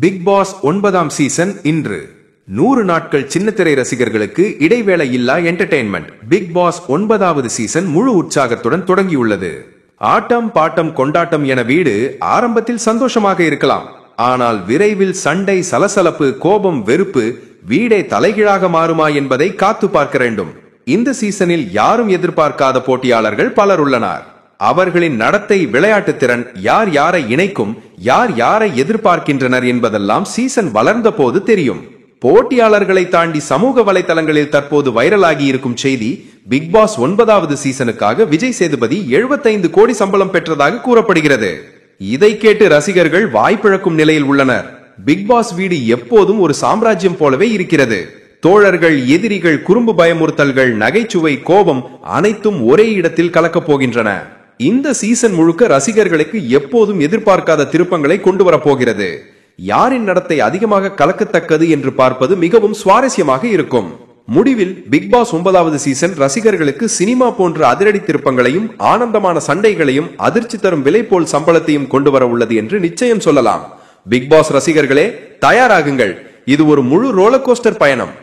Big pass 9ஆம் season இன்று 100 நாட்கள் சின்னத்திரை ரசிகர்களுக்கு இடைவேளை இல்லா என்டர்டெயின்மெண்ட். பிக் பாஸ் 9வது சீசன் முழு உற்சாகத்துடன் தொடங்கியுள்ளது. ஆட்டம் பாட்டம் கொண்டாட்டம் என வீடு ஆரம்பத்தில் சந்தோஷமாக இருக்கலாம். ஆனால் விரைவில் சண்டை, சலசலப்பு, கோபம், வெறுப்பு, வீடே தலைகீழாக மாறுமா என்பதை காத்து பார்க்க வேண்டும். இந்த சீசனில் யாரும் எதிர்பார்க்காத போட்டியாளர்கள் பலர் உள்ளனர். அவர்களின் நடத்தை, விளையாட்டு திறன், யார் யாரை இணைக்கும், யார் யாரை எதிர்பார்க்கின்றனர் என்பதெல்லாம் சீசன் வளர்ந்த போது தெரியும். போட்டியாளர்களை தாண்டி சமூக வலைதளங்களில் தற்போது வைரலாகி இருக்கும் செய்தி, பிக் பாஸ் 9வது சீசனுக்காக விஜய் சேதுபதி 75 கோடி சம்பளம் பெற்றதாக கூறப்படுகிறது. இதை கேட்டு ரசிகர்கள் வாய்ப்பிழக்கும் நிலையில் உள்ளனர். பிக் பாஸ் வீடு எப்போதும் ஒரு சாம்ராஜ்யம் போலவே இருக்கிறது. தோழர்கள், எதிரிகள், குறும்பு பயமுறுத்தல்கள், நகைச்சுவை, கோபம் அனைத்தும் ஒரே இடத்தில் கலக்கப் போகின்றன. இந்த சீசன் முழுக்க ரசிகர்களுக்கு எப்போதும் எதிர்பார்க்காத திருப்பங்களை கொண்டு வரப்போகிறது. யாரின் நடத்தை அதிகமாக கலக்கத்தக்கது என்று பார்ப்பது மிகவும் சுவாரஸ்யமாக இருக்கும். முடிவில் பிக் பாஸ் 9வது சீசன் ரசிகர்களுக்கு சினிமா போன்ற அதிரடி திருப்பங்களையும், ஆனந்தமான சண்டைகளையும், அதிர்ச்சி தரும் விலை போல் சம்பளத்தையும் கொண்டு வர உள்ளது என்று நிச்சயம் சொல்லலாம். பிக் பாஸ் ரசிகர்களே, தயாராகுங்கள். இது ஒரு முழு ரோலர் கோஸ்டர் பயணம்.